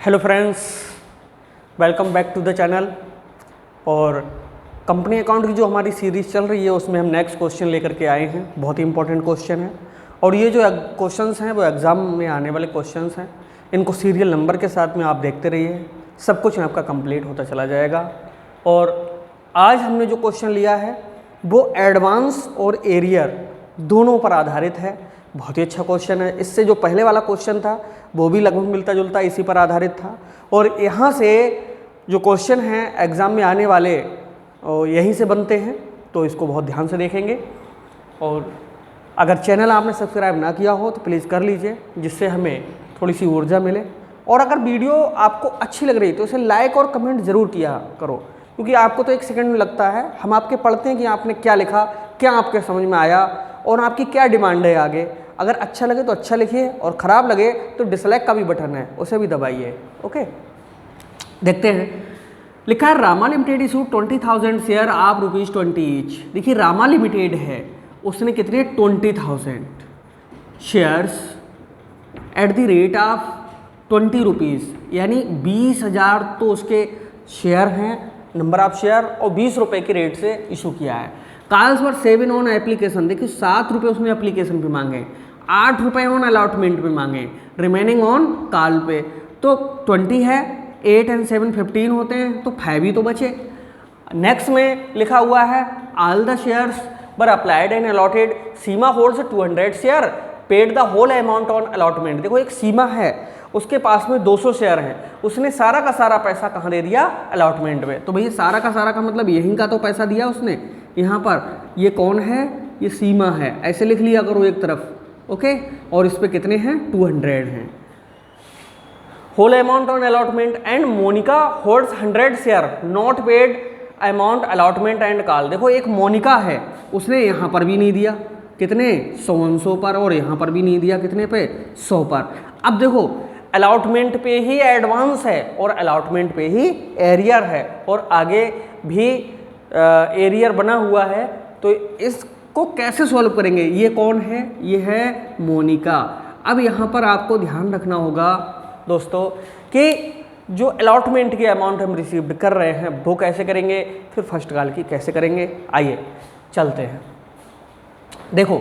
Hello friends, welcome back to the channel. और company account की जो हमारी सीरीज़ चल रही है उसमें हम नेक्स्ट क्वेश्चन लेकर के आए हैं। बहुत ही इंपॉर्टेंट क्वेश्चन है और ये जो क्वेश्चंस हैं वो एग्ज़ाम में आने वाले क्वेश्चंस हैं। इनको सीरियल नंबर के साथ में आप देखते रहिए, सब कुछ आपका कंप्लीट होता चला जाएगा। और आज हमने जो क्वेश्चन लिया है वो एडवांस और एरियर दोनों पर आधारित है। बहुत ही अच्छा क्वेश्चन है। इससे जो पहले वाला क्वेश्चन था वो भी लगभग मिलता जुलता इसी पर आधारित था। और यहाँ से जो क्वेश्चन हैं एग्ज़ाम में आने वाले यहीं से बनते हैं, तो इसको बहुत ध्यान से देखेंगे। और अगर चैनल आपने सब्सक्राइब ना किया हो तो प्लीज़ कर लीजिए, जिससे हमें थोड़ी सी ऊर्जा मिले। और अगर वीडियो आपको अच्छी लग रही है तो इसे लाइक और कमेंट ज़रूर किया करो, क्योंकि आपको तो 1 सेकंड में लगता है। हम आपके पढ़ते हैं कि आपने क्या लिखा, क्या आपके समझ में आया और आपकी क्या डिमांड है आगे। अगर अच्छा लगे तो अच्छा लिखिए और ख़राब लगे तो डिसलाइक का भी बटन है, उसे भी दबाइए। ओके, देखते हैं। लिखा है रामा लिमिटेड इशूड 20,000 शेयर आप ₹20 ईच। देखिए रामा लिमिटेड है, उसने कितने 20,000 shares at the rate of 20 rupees, यानी 20,000 तो उसके शेयर हैं, नंबर ऑफ शेयर, और 20 रुपये के रेट से इशू किया है। कॉल्स फॉर 7 ऑन एप्लीकेशन, देखिए 7 रुपये उसने एप्लीकेशन पे मांगे, 8 रुपये ऑन अलॉटमेंट पे मांगे, रिमेनिंग ऑन कॉल पे। तो 20 है, 8 और 7 15 होते हैं, तो 5 ही तो बचे। नेक्स्ट में लिखा हुआ है all the shares were applied and allotted, Seema holds 200 share, paid the whole amount on allotment. देखो एक सीमा है, उसके पास में 200 शेयर हैं, उसने सारा का सारा पैसा कहाँ दे दिया? अलॉटमेंट में। तो भैया सारा का मतलब यहीं का तो पैसा दिया उसने। यहाँ पर ये कौन है? ये सीमा है, ऐसे लिख लिया करो एक तरफ। ओके, और इस पे कितने हैं? 200 हैं। Whole amount on allotment and Monica holds 100 share not paid amount allotment and call. देखो एक मोनिका है, उसने यहाँ पर भी नहीं दिया, कितने? 100 पर, और यहाँ पर भी नहीं दिया, कितने पे? 100 पर। अब देखो अलॉटमेंट पे ही एडवांस है और अलॉटमेंट पे ही एरियर है, और आगे भी एरियर बना हुआ है। तो इसको कैसे सॉल्व करेंगे? ये कौन है? ये है मोनिका। अब यहाँ पर आपको ध्यान रखना होगा दोस्तों कि जो अलॉटमेंट की अमाउंट हम रिसीव्ड कर रहे हैं वो कैसे करेंगे, फिर फर्स्ट कॉल की कैसे करेंगे। आइए चलते हैं। देखो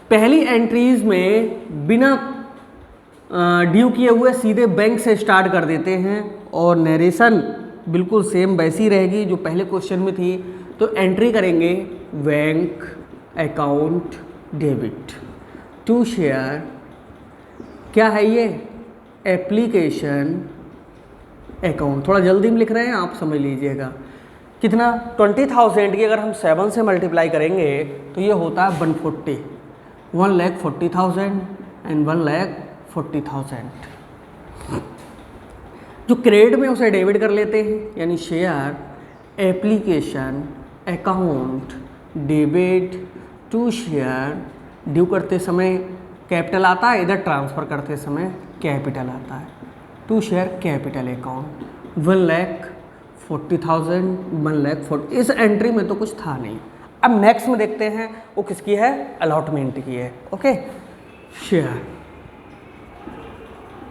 पहली एंट्रीज में बिना ड्यू किए हुए सीधे बैंक से स्टार्ट कर देते हैं, और नरेशन बिल्कुल सेम वैसी रहेगी जो पहले क्वेश्चन में थी। तो एंट्री करेंगे bank account debit to share, क्या है ये? Application account. थोड़ा जल्दी में लिख रहे हैं, आप समझ लीजिएगा। कितना? 20,000 की अगर हम 7 से मल्टीप्लाई करेंगे तो ये होता है 140, 1,40,000 एंड 1,40,000। जो क्रेडिट में उसे डेबिट कर लेते हैं, यानी share application account debit to share. Due करते समय कैपिटल आता है, इधर ट्रांसफ़र करते समय कैपिटल आता है। To share capital account 1,40,000, 1,40,000। इस एंट्री में तो कुछ था नहीं। अब नेक्स्ट में देखते हैं वो किसकी है? अलॉटमेंट की है। Okay, share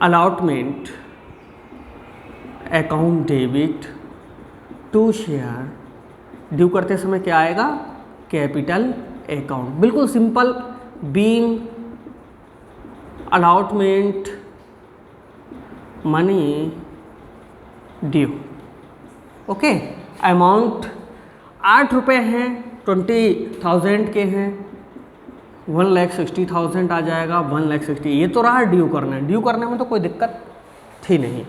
allotment account debit to share, due करते समय क्या आएगा? Capital account. बिल्कुल simple. Being allotment money due. Okay, amount 8 रुपये हैं, 20,000 के हैं, 1,60,000 आ जाएगा। 1,60,000 ये तो रहा ड्यू करना। ड्यू करने में तो कोई दिक्कत थी नहीं।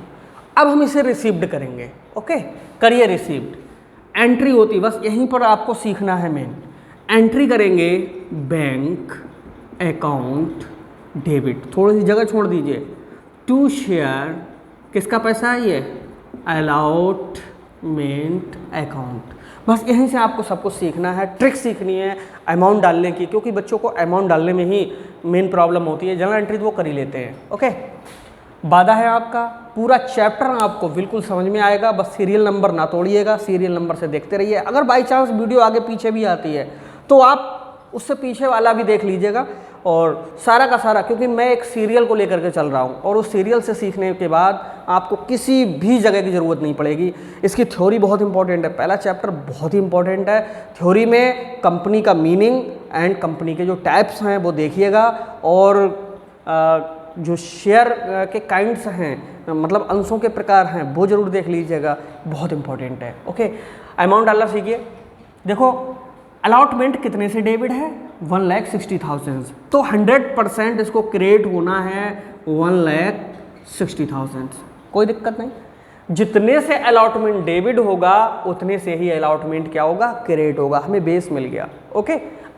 अब हम इसे रिसीव्ड करेंगे। ओके, करिए रिसीव्ड। एंट्री होती, बस यहीं पर आपको सीखना है मेन। एंट्री करेंगे बैंक अकाउंट डेबिट, थोड़ी सी जगह छोड़ दीजिए, टू शेयर, किसका पैसा है ये? Allotment account. बस यहीं से आपको सब कुछ सीखना है, ट्रिक सीखनी है अमाउंट डालने की, क्योंकि बच्चों को अमाउंट डालने में ही मेन प्रॉब्लम होती है। जनरल एंट्री वो कर ही लेते हैं। ओके, वादा है आपका, पूरा चैप्टर आपको बिल्कुल समझ में आएगा। बस सीरियल नंबर ना तोड़िएगा, सीरियल नंबर से देखते रहिए। अगर बाई चांस वीडियो आगे पीछे भी आती है तो आप उससे पीछे वाला भी देख लीजिएगा, और सारा का सारा, क्योंकि मैं एक सीरियल को लेकर के चल रहा हूँ और उस सीरियल से सीखने के बाद आपको किसी भी जगह की ज़रूरत नहीं पड़ेगी। इसकी थ्योरी बहुत इंपॉर्टेंट है, पहला चैप्टर बहुत ही इंपॉर्टेंट है। थ्योरी में कंपनी का मीनिंग एंड कंपनी के जो टाइप्स हैं वो देखिएगा, और जो शेयर के काइंड्स हैं, मतलब अंशों के प्रकार हैं, वो जरूर देख लीजिएगा, बहुत इंपॉर्टेंट है। ओके, अमाउंट डालना सीखिए। देखो अलॉटमेंट कितने से डेबिट है, 1,60,000, तो 100% इसको क्रेडिट होना है 1,60,000, कोई दिक्कत नहीं। जितने से अलॉटमेंट डेबिट होगा उतने से ही अलॉटमेंट क्या होगा, क्रेडिट होगा। हमें बेस मिल गया। ओके,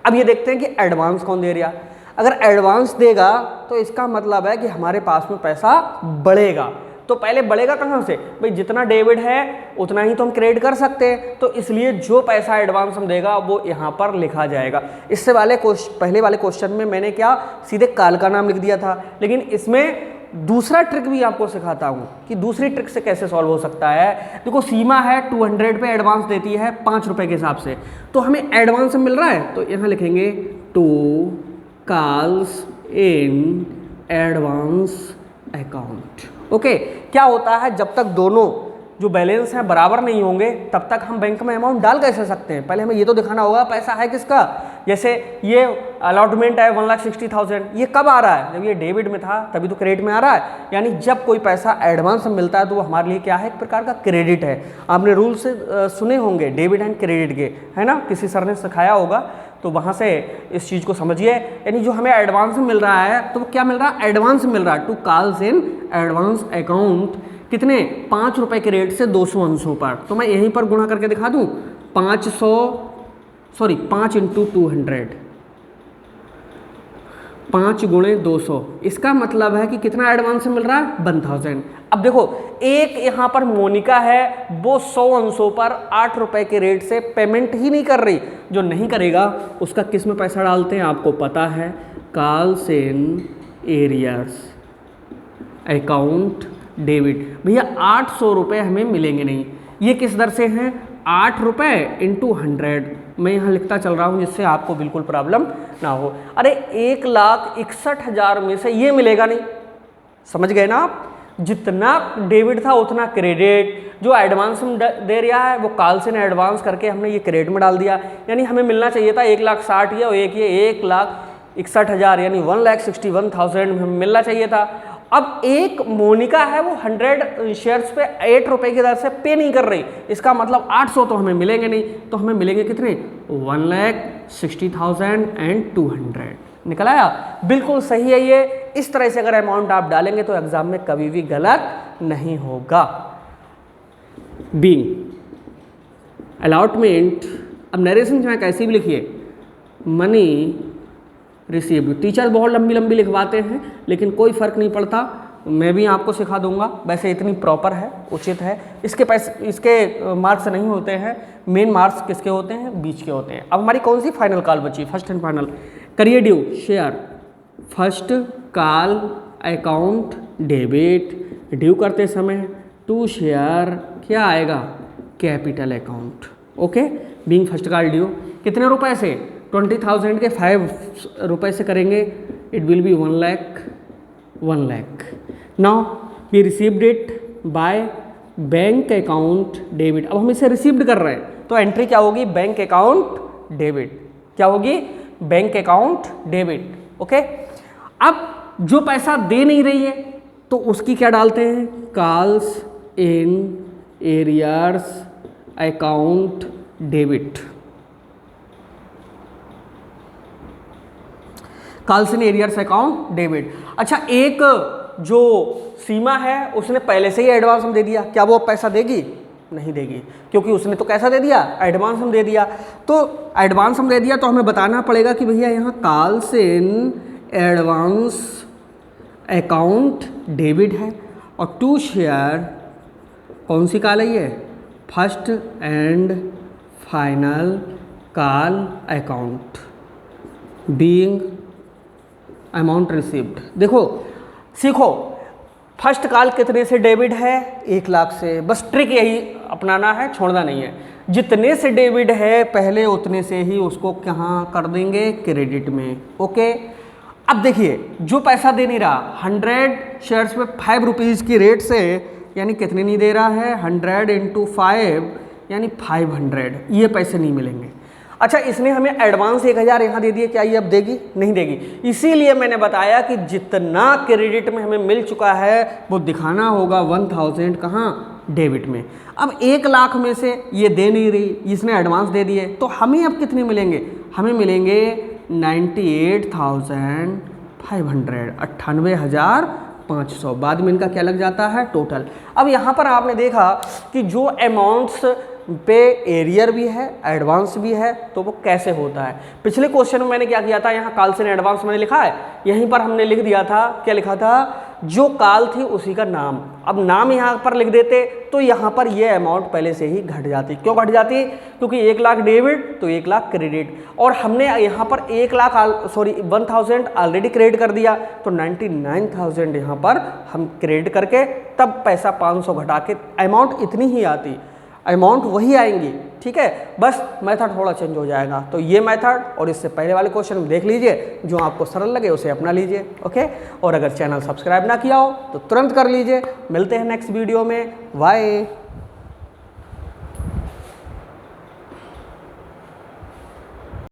अब ये देखते हैं कि एडवांस कौन दे रहा। अगर एडवांस देगा तो इसका मतलब है कि हमारे पास में पैसा बढ़ेगा। तो पहले बढ़ेगा कहाँ से भाई, जितना डेबिट है उतना ही तो हम क्रेडिट कर सकते हैं, तो इसलिए जो पैसा एडवांस हम देगा वो यहाँ पर लिखा जाएगा। इससे पहले वाले क्वेश्चन में मैंने क्या सीधे काल का नाम लिख दिया था, लेकिन इसमें दूसरा ट्रिक भी आपको सिखाता हूँ कि दूसरी ट्रिक से कैसे सॉल्व हो सकता है। देखो सीमा है 200 पे एडवांस देती है 5 रुपये के हिसाब से, तो हमें एडवांस मिल रहा है तो यहाँ लिखेंगे to calls in advance account. Okay, क्या होता है जब तक दोनों जो बैलेंस हैं बराबर नहीं होंगे तब तक हम बैंक में अमाउंट डाल कैसे सकते हैं। पहले हमें ये तो दिखाना होगा पैसा है किसका। जैसे ये अलॉटमेंट है 1,60,000, ये कब आ रहा है, जब ये डेबिट में था तभी तो क्रेडिट में आ रहा है। यानी जब कोई पैसा एडवांस में मिलता है तो वो हमारे लिए क्या है, एक प्रकार का क्रेडिट है। आपने रूल से सुने होंगे डेबिट एंड क्रेडिट के, है ना, किसी सर ने सिखाया होगा, तो वहाँ से इस चीज़ को समझिए। यानी जो हमें एडवांस में मिल रहा है तो वो क्या मिल रहा है, एडवांस मिल रहा है। To calls in advance account कितने, 5 रुपये के रेट से 200 अंशों पर। तो मैं यहीं पर गुणा करके दिखा दूँ, 5 × 200, 5 × 200, इसका मतलब है कि कितना एडवांस मिल रहा है, 1,000। अब देखो एक यहाँ पर मोनिका है, वो 100 अंशों पर 8 रुपये के रेट से पेमेंट ही नहीं कर रही। जो नहीं करेगा उसका किस में पैसा डालते हैं आपको पता है, calls in arrears account debit. भैया 800 रुपये हमें मिलेंगे नहीं, ये किस दर से हैं, 8 रुपये × 100। मैं यहाँ लिखता चल रहा हूँ जिससे आपको बिल्कुल प्रॉब्लम ना हो। अरे 1,61,000 में से ये मिलेगा नहीं, समझ गए ना आप। जितना डेबिट था उतना क्रेडिट, जो एडवांस हम दे रहा है वो कॉल्स इन एडवांस करके हमने ये क्रेडिट में डाल दिया। यानी हमें मिलना चाहिए था 1,60,000 और एक ये 1,61,000 यानी 1,61,000 हमें मिलना चाहिए था। अब एक मोनिका है वो 100 शेयर्स पे 8 रुपये की दर से पे नहीं कर रही, इसका मतलब 800 तो हमें मिलेंगे नहीं, तो हमें मिलेंगे कितने, 1,60,200। निकल आया, बिल्कुल सही है ये। इस तरह से अगर अमाउंट आप डालेंगे तो एग्जाम में कभी भी गलत नहीं होगा। बी अलॉटमेंट, अब नरेशन में कैसी भी लिखिए, मनी रिसीव्ड। टीचर बहुत लंबी लंबी लिखवाते हैं लेकिन कोई फ़र्क नहीं पड़ता, मैं भी आपको सिखा दूंगा। वैसे इतनी प्रॉपर है, उचित है। इसके मार्क्स नहीं होते हैं, मेन मार्क्स किसके होते हैं, बीच के होते हैं। अब हमारी कौन सी फाइनल कॉल बची, फर्स्ट एंड फाइनल। करिए due share, first call account debit. Due करते समय टू शेयर क्या आएगा, capital account. Okay, being first call due कितने रुपए से, 20,000 के 5 रुपए से करेंगे, it will be 1 lakh. Now we received it by bank account debit. अब हम इसे रिसीव्ड कर रहे हैं तो एंट्री क्या होगी, बैंक अकाउंट डेबिट। क्या होगी, बैंक अकाउंट डेबिट। ओके, अब जो पैसा दे नहीं रही है तो उसकी क्या डालते हैं, calls in arrears account debit. Calls in arrears account debit. अच्छा, एक जो सीमा है उसने पहले से ही एडवांस हम दे दिया, क्या वो पैसा देगी, नहीं देगी, क्योंकि उसने तो कैसा दे दिया, एडवांस हम दे दिया। तो एडवांस हम दे दिया तो हमें बताना पड़ेगा कि भैया यहाँ calls in advance account debit है और टू शेयर कौन सी कॉल है ये, first and final call account being amount received. देखो सीखो, फर्स्ट कॉल कितने से डेबिट है, 1 लाख से। बस ट्रिक यही अपनाना है, छोड़ना नहीं है। जितने से डेबिट है पहले उतने से ही उसको कहाँ कर देंगे, क्रेडिट में। ओके, अब देखिए जो पैसा दे नहीं रहा 100 शेयर्स पे 5 रुपीज़ की रेट से, यानी कितने नहीं दे रहा है 100 इंटू 5 यानी 500, ये पैसे नहीं मिलेंगे। अच्छा इसने हमें एडवांस 1000 यहाँ दे दिए, क्या ये अब देगी? नहीं देगी। इसीलिए मैंने बताया कि जितना क्रेडिट में हमें मिल चुका है वो दिखाना होगा 1000 कहाँ? डेबिट में। अब 1 लाख में से ये दे नहीं रही, इसने एडवांस दे दिए, तो हमें अब कितने मिलेंगे? हमें मिलेंगे 98,500, 98,500। बाद में इनका क्या लग जाता है? टोटल। अब यहाँ पर आपने देखा कि जो अमाउंट्स पे एरियर भी है, एडवांस भी है, तो वो कैसे होता है? पिछले क्वेश्चन में मैंने क्या किया था, यहाँ काल से एडवांस मैंने लिखा है, यहीं पर हमने लिख दिया था, क्या लिखा था? जो काल थी उसी का नाम। अब नाम यहाँ पर लिख देते तो यहाँ पर ये अमाउंट पहले से ही घट जाती। क्यों घट जाती? क्योंकि 1 लाख डेबिट तो 1 लाख क्रेडिट, और हमने यहाँ पर 1000 ऑलरेडी क्रेडिट कर दिया, तो 99,000 यहाँ पर हम क्रेडिट करके तब पैसा 500 घटा के अमाउंट इतनी ही आती, अमाउंट वही आएंगी। ठीक है, बस मेथड थोड़ा चेंज हो जाएगा। तो ये मेथड और इससे पहले वाले क्वेश्चन में देख लीजिए, जो आपको सरल लगे उसे अपना लीजिए। ओके, और अगर चैनल सब्सक्राइब ना किया हो तो तुरंत कर लीजिए। मिलते हैं नेक्स्ट वीडियो में। बाय।